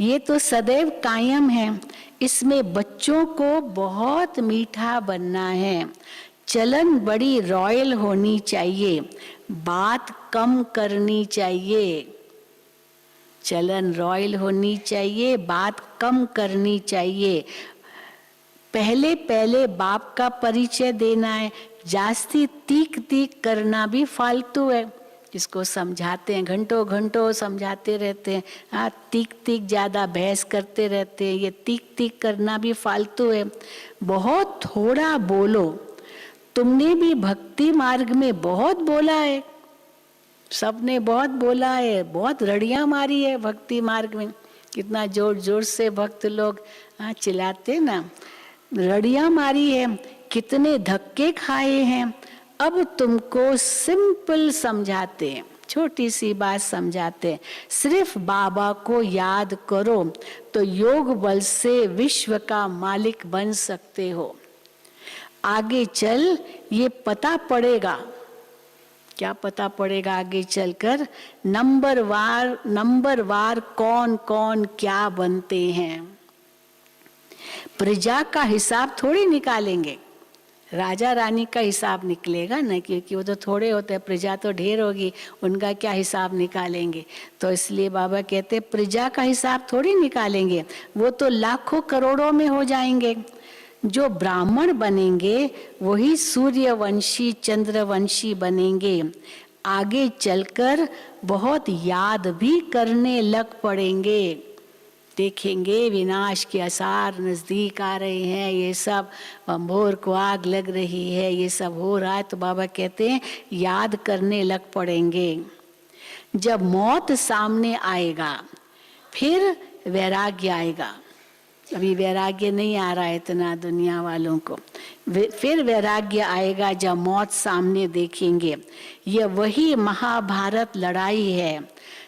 ये तो सदैव कायम है। इसमें बच्चों को बहुत मीठा बनना है, चलन बड़ी रॉयल होनी चाहिए, बात कम करनी चाहिए। चलन रॉयल होनी चाहिए, बात कम करनी चाहिए। पहले पहले बाप का परिचय देना है, जास्ती तीक तीक करना भी फालतू है। जिसको समझाते हैं घंटों घंटों समझाते रहते हैं, हाँ तीक तीक ज्यादा बहस करते रहते हैं, ये तीक तीक करना भी फालतू है। बहुत थोड़ा बोलो। तुमने भी भक्ति मार्ग में बहुत बोला है, सबने बहुत बोला है, बहुत रड़ियां मारी है भक्ति मार्ग में, कितना जोर जोर से भक्त लोग चिल्लाते ना, रड़ियां मारी है, कितने धक्के खाए हैं। अब तुमको सिंपल समझाते हैं, छोटी सी बात समझाते हैं, सिर्फ बाबा को याद करो तो योग बल से विश्व का मालिक बन सकते हो। आगे चल ये पता पड़ेगा। क्या पता पड़ेगा आगे चलकर? नंबर वार कौन कौन क्या बनते हैं। प्रजा का हिसाब थोड़ी निकालेंगे, राजा रानी का हिसाब निकलेगा ना, क्योंकि वो तो थोड़े होते हैं, प्रजा तो ढेर होगी, उनका क्या हिसाब निकालेंगे। तो इसलिए बाबा कहते हैं प्रजा का हिसाब थोड़ी निकालेंगे, वो तो लाखों करोड़ों में हो जाएंगे। जो ब्राह्मण बनेंगे वही सूर्यवंशी चंद्रवंशी बनेंगे। आगे चलकर बहुत याद भी करने लग पड़ेंगे। देखेंगे विनाश के आसार नजदीक आ रहे हैं, ये सब बंभोर को आग लग रही है, ये सब हो रहा है, तो बाबा कहते हैं याद करने लग पड़ेंगे। जब मौत सामने आएगा फिर वैराग्य आएगा। अभी वैराग्य नहीं आ रहा है इतना दुनिया वालों को, फिर वैराग्य आएगा जब मौत सामने देखेंगे। यह वही महाभारत लड़ाई है।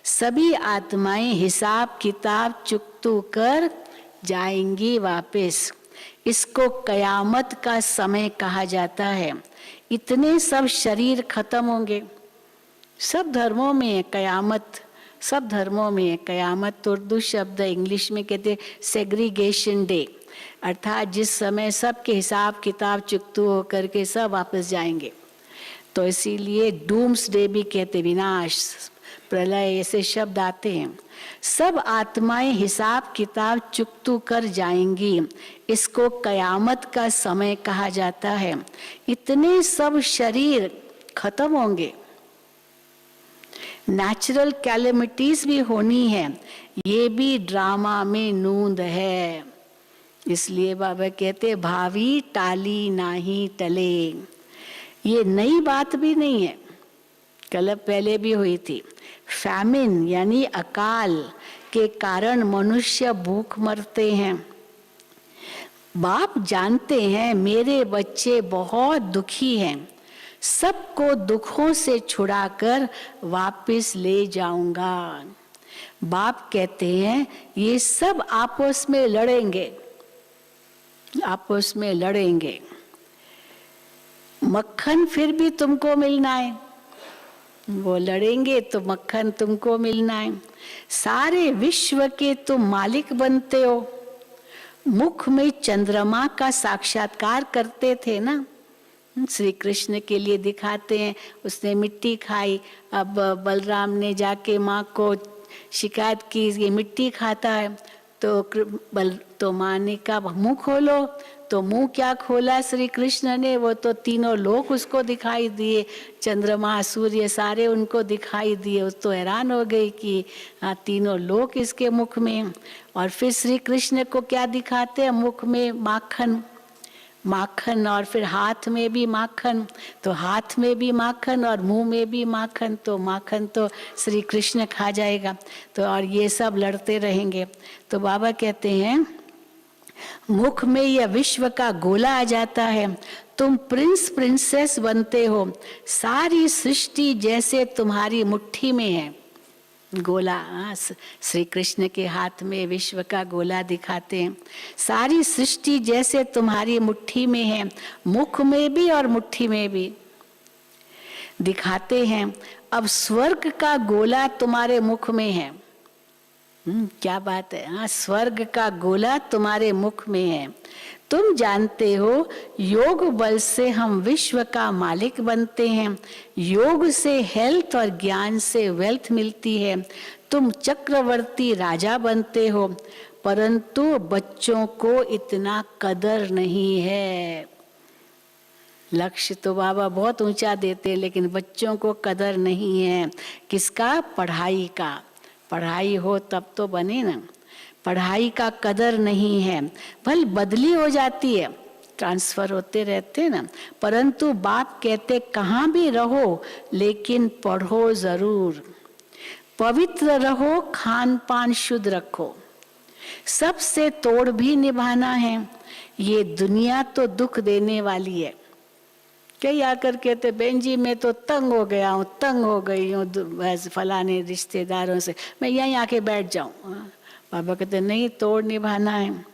सभी आत्माएं हिसाब किताब चुकतू कर जाएंगी वापस। इसको कयामत का समय कहा जाता है। इतने सब शरीर खत्म होंगे। सब धर्मों में है कयामत, सब धर्मों में है कयामत। तो उर्दू शब्द इंग्लिश में कहते सेग्रीगेशन डे, अर्थात जिस समय सबके हिसाब किताब चुकतू होकर के सब वापस जाएंगे। तो इसीलिए डूम्स डे भी कहते, विनाश प्रलय ऐसे शब्द आते हैं। सब आत्माएं हिसाब किताब चुकतू कर जाएंगी। इसको कयामत का समय कहा जाता है। इतने सब शरीर खत्म होंगे। नेचुरल कैलेमिटीज भी होनी है, ये भी ड्रामा में नूंद है। इसलिए बाबा कहते भावी टाली नाही टले। ये नई बात भी नहीं है, कल पहले भी हुई थी। फैमिन यानी अकाल के कारण मनुष्य भूख मरते हैं। बाप जानते हैं मेरे बच्चे बहुत दुखी हैं, सबको दुखों से छुड़ाकर वापस ले जाऊंगा। बाप कहते हैं ये सब आपस में लड़ेंगे, आपस में लड़ेंगे। मक्खन फिर भी तुमको मिलना है, वो लड़ेंगे तो मक्खन तुमको मिलना है। सारे विश्व के तुम मालिक बनते हो। मुख में चंद्रमा का साक्षात्कार करते थे ना, श्री कृष्ण के लिए दिखाते हैं। उसने मिट्टी खाई, अब बलराम ने जाके माँ को शिकायत की ये मिट्टी खाता है, तो माँ ने कहा मुंह खोलो। तो मुंह क्या खोला श्री कृष्ण ने, वो तो तीनों लोक उसको दिखाई दिए, चंद्रमा सूर्य सारे उनको दिखाई दिए। उस तो हैरान हो गई कि हाँ तीनों लोक इसके मुख में। और फिर श्री कृष्ण को क्या दिखाते हैं, मुख में माखन, माखन, और फिर हाथ में भी माखन, तो हाथ में भी माखन और मुंह में भी माखन, तो माखन तो श्री कृष्ण खा जाएगा। तो और ये सब लड़ते रहेंगे। तो बाबा कहते हैं मुख में यह विश्व का गोला आ जाता है, तुम प्रिंस प्रिंसेस बनते हो, सारी सृष्टि जैसे तुम्हारी मुट्ठी में है। गोला, श्री कृष्ण के हाथ में विश्व का गोला दिखाते हैं। सारी सृष्टि जैसे तुम्हारी मुट्ठी में है, मुख में भी और मुट्ठी में भी दिखाते हैं। अब स्वर्ग का गोला तुम्हारे मुख में है। क्या बात है। हाँ, स्वर्ग का गोला तुम्हारे मुख में है। तुम जानते हो योग बल से हम विश्व का मालिक बनते हैं। योग से हेल्थ और ज्ञान से वेल्थ मिलती है। तुम चक्रवर्ती राजा बनते हो, परंतु बच्चों को इतना कदर नहीं है। लक्ष्य तो बाबा बहुत ऊंचा देते, लेकिन बच्चों को कदर नहीं है। किसका? पढ़ाई का। पढ़ाई हो तब तो बने ना। पढ़ाई का कदर नहीं है। भले बदली हो जाती है, ट्रांसफर होते रहते ना, परंतु बाप कहते कहाँ भी रहो लेकिन पढ़ो जरूर। पवित्र रहो, खान पान शुद्ध रखो। सबसे तोड़ भी निभाना है। ये दुनिया तो दुख देने वाली है। कई आकर कहते बहन जी मैं तो तंग हो गया हूँ, तंग हो गई हूँ फलाने रिश्तेदारों से, मैं यहीं आके बैठ जाऊं। बाबा कहते नहीं, तोड़ निभाना है।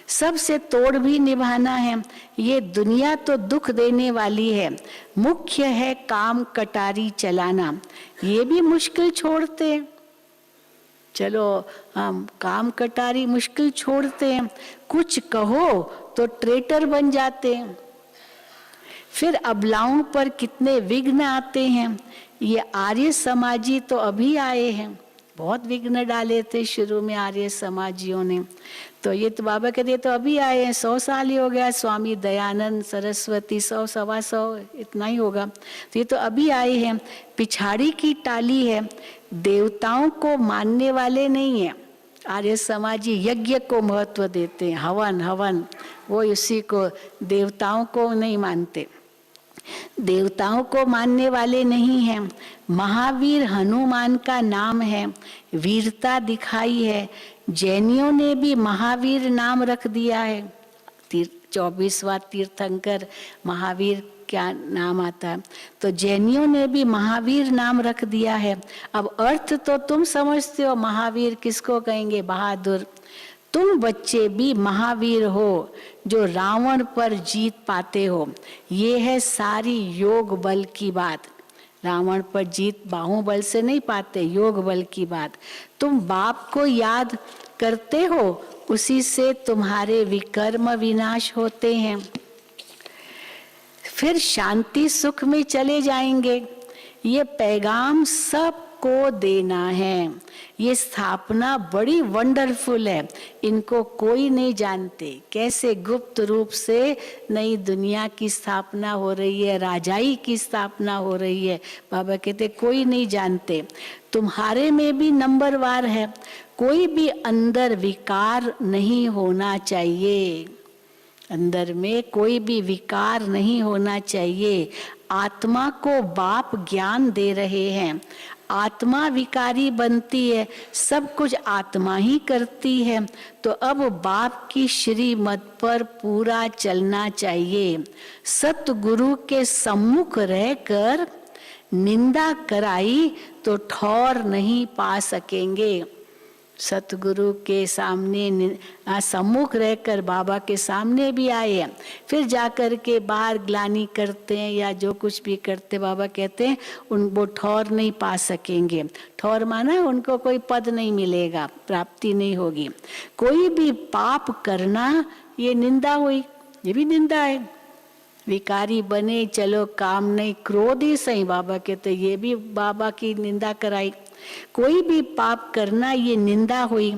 सबसे तोड़ भी निभाना है। ये दुनिया तो दुख देने वाली है। मुख्य है काम कटारी चलाना। ये भी मुश्किल छोड़ते हैं। चलो हम काम कटारी मुश्किल छोड़ते हैं। कुछ कहो तो ट्रेटर बन जाते हैं। फिर अबलाओं पर कितने विघ्न आते हैं। ये आर्य समाजी तो अभी आए हैं, बहुत विघ्न डाले थे शुरू में आर्य समाजियों ने। तो ये तो बाबा कहते तो अभी आए हैं, 100 साल ही हो गया। स्वामी दयानंद सरस्वती 100 सवा 100 इतना ही होगा। तो ये तो अभी आए हैं। पिछाड़ी की टाली है। देवताओं को मानने वाले नहीं है। आर्य समाजी यज्ञ को महत्व देते हैं, हवन हवन, वो इसी को, देवताओं को नहीं मानते। देवताओं को मानने वाले नहीं हैं। महावीर हनुमान का नाम है, वीरता दिखाई है। जैनियों ने भी महावीर नाम रख दिया है। 24वां तीर्थंकर महावीर क्या नाम आता है, तो जैनियों ने भी महावीर नाम रख दिया है। अब अर्थ तो तुम समझते हो, महावीर किसको कहेंगे? बहादुर। तुम बच्चे भी महावीर हो जो रावण पर जीत पाते हो। ये है सारी योग बल की बात। रावण पर जीत बाहुबल से नहीं पाते, योग बल की बात। तुम बाप को याद करते हो, उसी से तुम्हारे विकर्म विनाश होते हैं। फिर शांति सुख में चले जाएंगे। ये पैगाम सबको देना है। ये स्थापना बड़ी वंडरफुल है। इनको कोई नहीं जानते कैसे गुप्त रूप से नई दुनिया की स्थापना हो रही है, राजाई की स्थापना हो रही है। बाबा कहते कोई नहीं जानते। तुम्हारे में भी नंबरवार है। कोई भी अंदर विकार नहीं होना चाहिए। अंदर में कोई भी विकार नहीं होना चाहिए। आत्मा को बाप ज्ञान दे रहे हैं। आत्मा विकारी बनती है, सब कुछ आत्मा ही करती है। तो अब बाप की श्रीमत पर पूरा चलना चाहिए। सतगुरु के सम्मुख रहकर निंदा कराई तो ठौर नहीं पा सकेंगे। सतगुरु के सामने सम्मुख रहकर बाबा के सामने भी आए हैं, फिर जाकर के बाहर ग्लानि करते हैं या जो कुछ भी करते, बाबा कहते हैं उन वो ठौर नहीं पा सकेंगे। ठौर माना उनको कोई पद नहीं मिलेगा, प्राप्ति नहीं होगी। कोई भी पाप करना ये निंदा हुई, ये भी निंदा है। विकारी बने चलो काम नहीं, क्रोधी सही, बाबा कहते ये भी बाबा की निंदा कराई। कोई भी पाप करना ये निंदा हुई।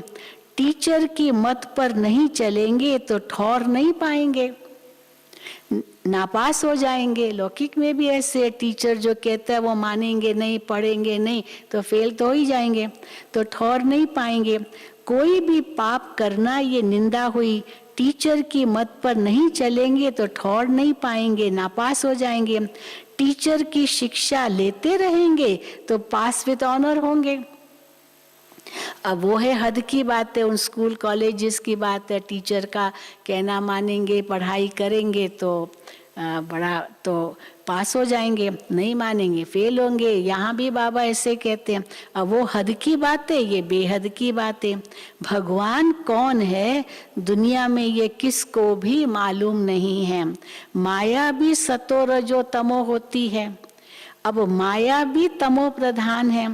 टीचर की मत पर नहीं चलेंगे तो ठौर नहीं पाएंगे, नापास हो जाएंगे। लौकिक में भी ऐसे टीचर जो कहता है वो मानेंगे नहीं, पढ़ेंगे नहीं तो फेल तो हो ही जाएंगे, तो ठौर नहीं पाएंगे। कोई भी पाप करना ये निंदा हुई। टीचर की मत पर नहीं चलेंगे तो ठौर नहीं पाएंगे, नापास हो जाएंगे। टीचर की शिक्षा लेते रहेंगे तो पास विद ऑनर होंगे। अब वो है हद की बात है, उन स्कूल कॉलेजेस की बात है। टीचर का कहना मानेंगे, पढ़ाई करेंगे तो बड़ा तो पास हो जाएंगे, नहीं मानेंगे फेल होंगे। यहाँ भी बाबा ऐसे कहते हैं। अब वो हद की बात है, ये बेहद की बात है। भगवान कौन है दुनिया में ये किसको भी मालूम नहीं है। माया भी सतो रजो तमो होती है। अब माया भी तमो प्रधान है।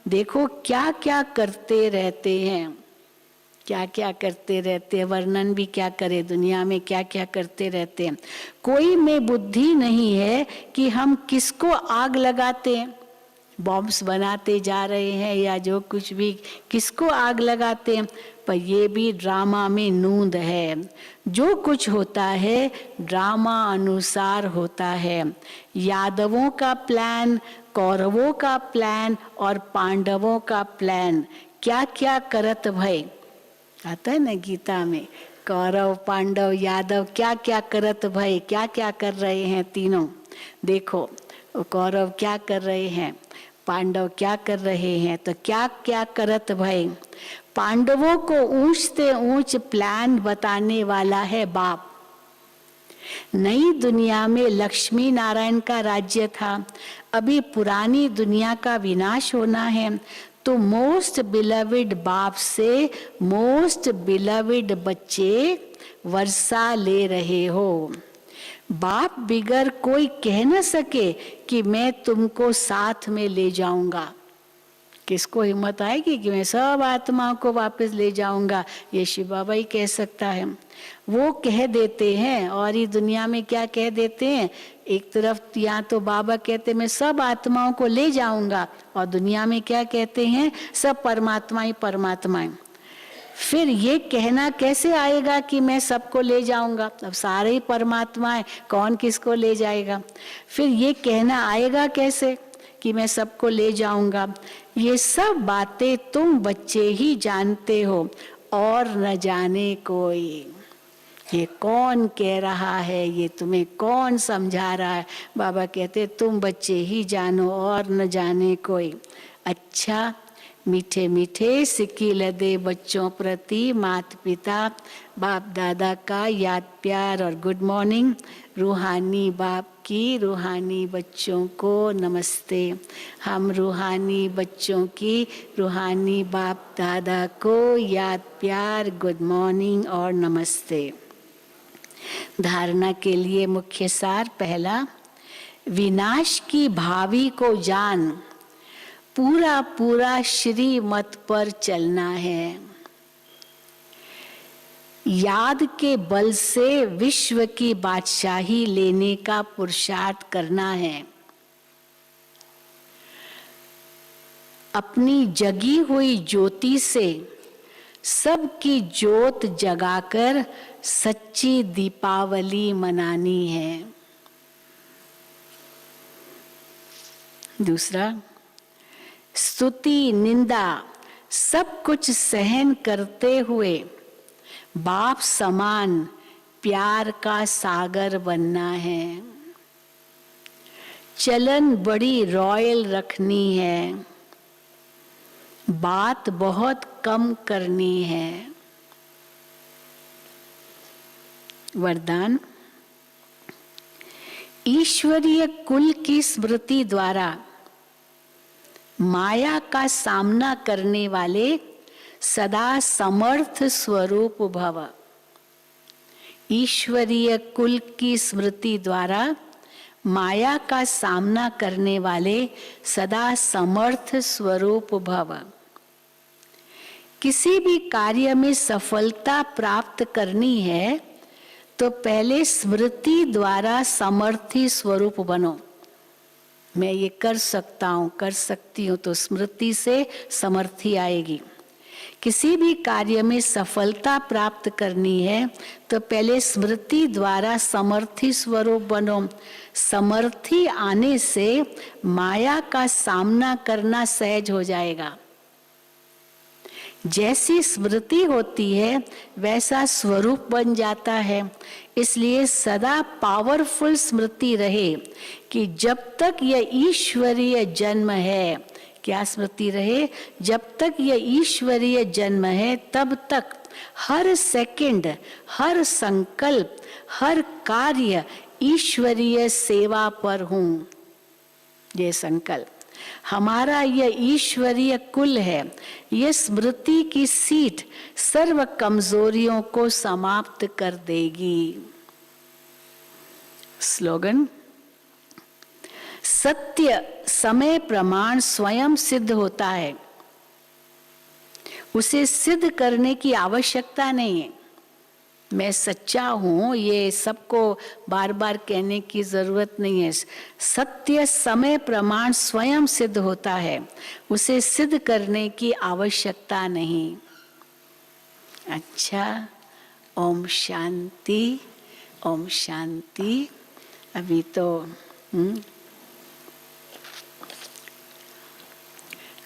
देखो क्या क्या करते रहते हैं, क्या क्या करते रहते हैं, वर्णन भी क्या करे, दुनिया में क्या क्या करते रहते हैं। कोई में बुद्धि नहीं है कि हम किसको आग लगाते हैं, बॉम्ब्स बनाते जा रहे हैं या जो कुछ भी, किसको आग लगाते हैं। पर ये भी ड्रामा में नूंद है। जो कुछ होता है ड्रामा अनुसार होता है। यादवों का प्लान, कौरवों का प्लान और पांडवों का प्लान क्या क्या करत भय, आता है ना गीता में, कौरव पांडव यादव क्या क्या करत भय, क्या क्या कर रहे हैं तीनों। देखो कौरव क्या कर रहे हैं, पांडव क्या कर रहे हैं, तो क्या क्या करत भय। पांडवों को ऊंच से ऊंच प्लान बताने वाला है बाप। नई दुनिया में लक्ष्मी नारायण का राज्य था, अभी पुरानी दुनिया का विनाश होना है। तो मोस्ट बिलविड बाप से मोस्ट बिलविड बच्चे वर्षा ले रहे हो। बाप बिगर कोई कह न सके कि मैं तुमको साथ में ले जाऊंगा। किसको हिम्मत आएगी कि मैं सब आत्माओं को वापस ले जाऊंगा? ये शिव बाबा ही कह सकता है। वो कह देते हैं और ये दुनिया में क्या कह देते हैं, एक तरफ यहाँ तो बाबा कहते मैं सब आत्माओं को ले जाऊंगा, और दुनिया में क्या कहते हैं, सब परमात्मा ही परमात्मा है। फिर ये कहना कैसे आएगा कि मैं सबको ले जाऊंगा? अब सारे ही परमात्मा है, कौन किसको ले जाएगा? फिर ये कहना आएगा कैसे कि मैं सबको ले जाऊंगा? ये सब बातें तुम बच्चे ही जानते हो और न जाने कोई। ये कौन कह रहा है, ये तुम्हें कौन समझा रहा है? बाबा कहते तुम बच्चे ही जानो और न जाने कोई। अच्छा, मीठे मीठे सिक्की लदे बच्चों प्रति माता पिता बाप दादा का याद प्यार और गुड मॉर्निंग। रूहानी बाप की रूहानी बच्चों को नमस्ते। हम रूहानी बच्चों की रूहानी बाप दादा को याद प्यार, गुड मॉर्निंग और नमस्ते। धारणा के लिए मुख्य सार पहला, विनाश की भावी को जान, पूरा पूरा श्री मत पर चलना है। याद के बल से विश्व की बादशाही लेने का पुरुषार्थ करना है। अपनी जगी हुई ज्योति से सबकी ज्योत जगाकर सच्ची दीपावली मनानी है। दूसरा, स्तुति निंदा सब कुछ सहन करते हुए बाप समान प्यार का सागर बनना है। चलन बड़ी रॉयल रखनी है, बात बहुत कम करनी है। वरदान, ईश्वरीय कुल की स्मृति द्वारा माया का सामना करने वाले सदा समर्थ स्वरूप भव। ईश्वरीय कुल की स्मृति द्वारा माया का सामना करने वाले सदा समर्थ स्वरूप भव। किसी भी कार्य में सफलता प्राप्त करनी है तो पहले स्मृति द्वारा समर्थी स्वरूप बनो। मैं ये कर सकता हूँ, कर सकती हूँ, तो स्मृति से समर्थी आएगी। किसी भी कार्य में सफलता प्राप्त करनी है तो पहले स्मृति द्वारा समर्थी स्वरूप बनो। समर्थी आने से माया का सामना करना सहज हो जाएगा। जैसी स्मृति होती है वैसा स्वरूप बन जाता है। इसलिए सदा पावरफुल स्मृति रहे कि जब तक यह ईश्वरीय जन्म है, क्या स्मृति रहे? जब तक यह ईश्वरीय जन्म है तब तक हर सेकंड, हर संकल्प, हर कार्य ईश्वरीय सेवा पर हूं। ये संकल्प हमारा यह ईश्वरीय कुल है। यह स्मृति की सीट सर्व कमजोरियों को समाप्त कर देगी। स्लोगन, सत्य समय प्रमाण स्वयं सिद्ध होता है, उसे सिद्ध करने की आवश्यकता नहीं है। मैं सच्चा हूं ये सबको बार बार कहने की जरूरत नहीं है। सत्य समय प्रमाण स्वयं सिद्ध होता है, उसे सिद्ध करने की आवश्यकता नहीं। अच्छा, ओम शांति, ओम शांति। अभी तो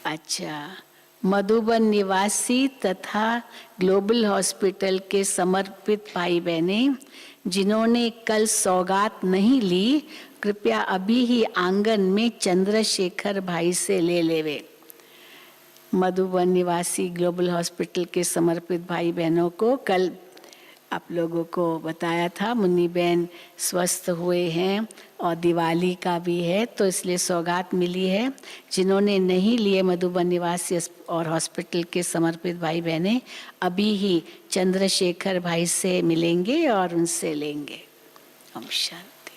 अच्छा, मधुबन निवासी तथा ग्लोबल हॉस्पिटल के समर्पित भाई बहने जिन्होंने कल सौगात नहीं ली, कृपया अभी ही आंगन में चंद्रशेखर भाई से ले लेवे। मधुबन निवासी ग्लोबल हॉस्पिटल के समर्पित भाई बहनों को कल आप लोगों को बताया था, मुन्नी बहन स्वस्थ हुए हैं और दिवाली का भी है, तो इसलिए सौगात मिली है। जिन्होंने नहीं लिए मधुबन निवासी और हॉस्पिटल के समर्पित भाई बहने अभी ही चंद्रशेखर भाई से मिलेंगे और उनसे लेंगे। ओम शांति।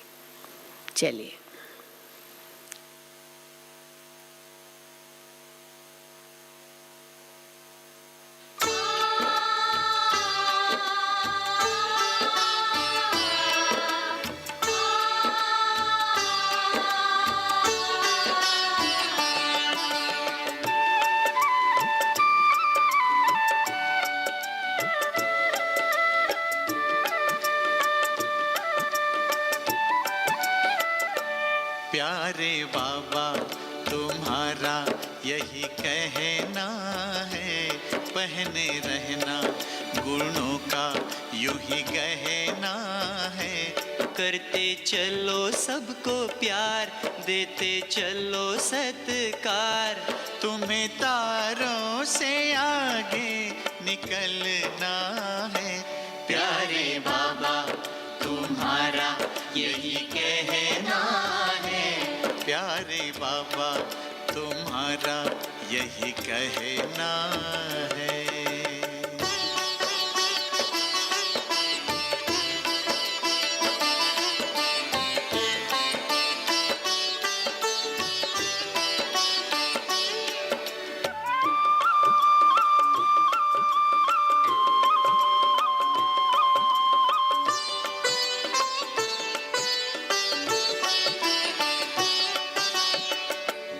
चलिए, प्यारे बाबा तुम्हारा यही कहना है, पहने रहना गुणों का यूं ही गहना है। करते चलो सबको प्यार, देते चलो सत्कार। तुम्हें तारों से आगे निकलना है। प्यारे बाबा तुम्हारा यही कहना है। प्यारे बाबा तुम्हारा यही कहना है।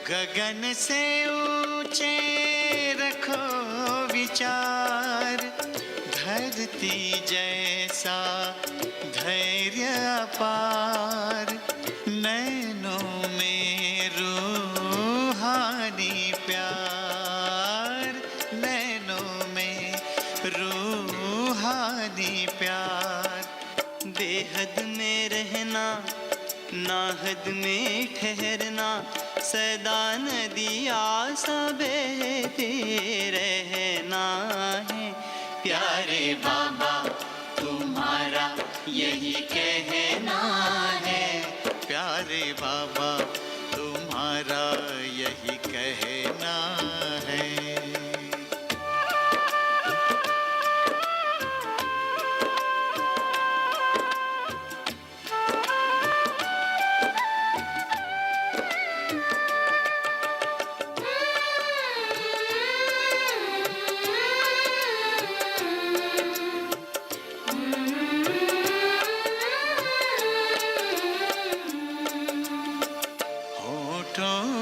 गगन से ऊंचे रखो विचार, धरती जैसा धैर्य अपार। नैनों में रूहानी प्यार, नैनों में रूहानी प्यार। बेहद में रहना, नाहद में ठहरना, सदा नदिया सब बहते रहना है। प्यारे बाबा तुम्हारा यही कहना है। प्यारे बाबा तुम्हारा यही कहना है।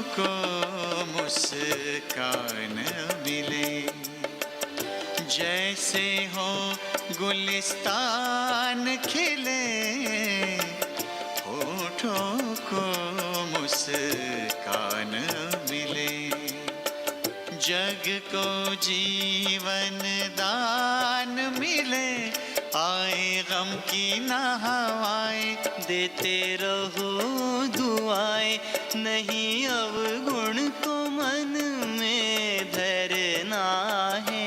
को मुस्कान मिले, जैसे हो गुलिस्तान खिले। होठों को मुस्कान मिले, जग को जीवन दान मिले, आए गम की न हवाएं, देते रहो दुआएं, नहीं अवगुण को मन में धरना है।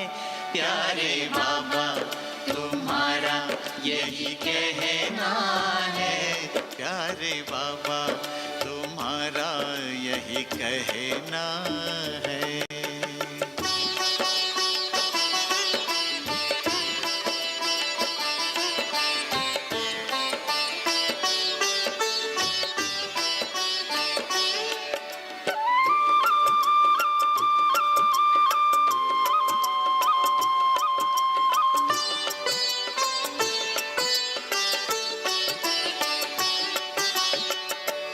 प्यारे बाबा तुम्हारा यही कहना है, प्यारे बाबा तुम्हारा यही कहना है।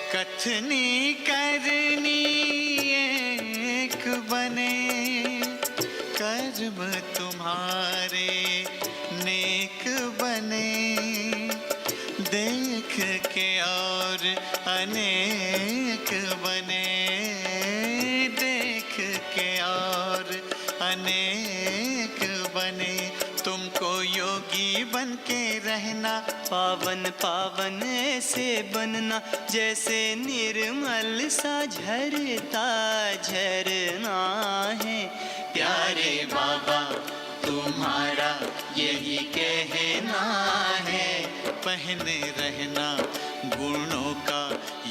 कथनी करनी एक बने, कर्म तुम्हारे नेक बने, देख के और अनेक बने, देख के और अनेक बने। तुमको योगी बन के रहना, पावन पावन ऐसे बनना, जैसे निर्मल सा झरता झरना है। प्यारे बाबा तुम्हारा यही कहना है, पहने रहना गुणों का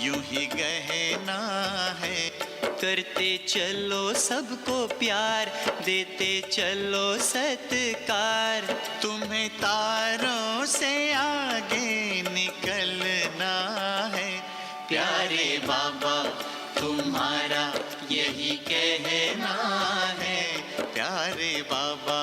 यूं ही गहना है। करते चलो सबको प्यार, देते चलो सत्कार, तुम्हें तारों से आगे निकलना है। प्यारे बाबा तुम्हारा यही कहना है, प्यारे बाबा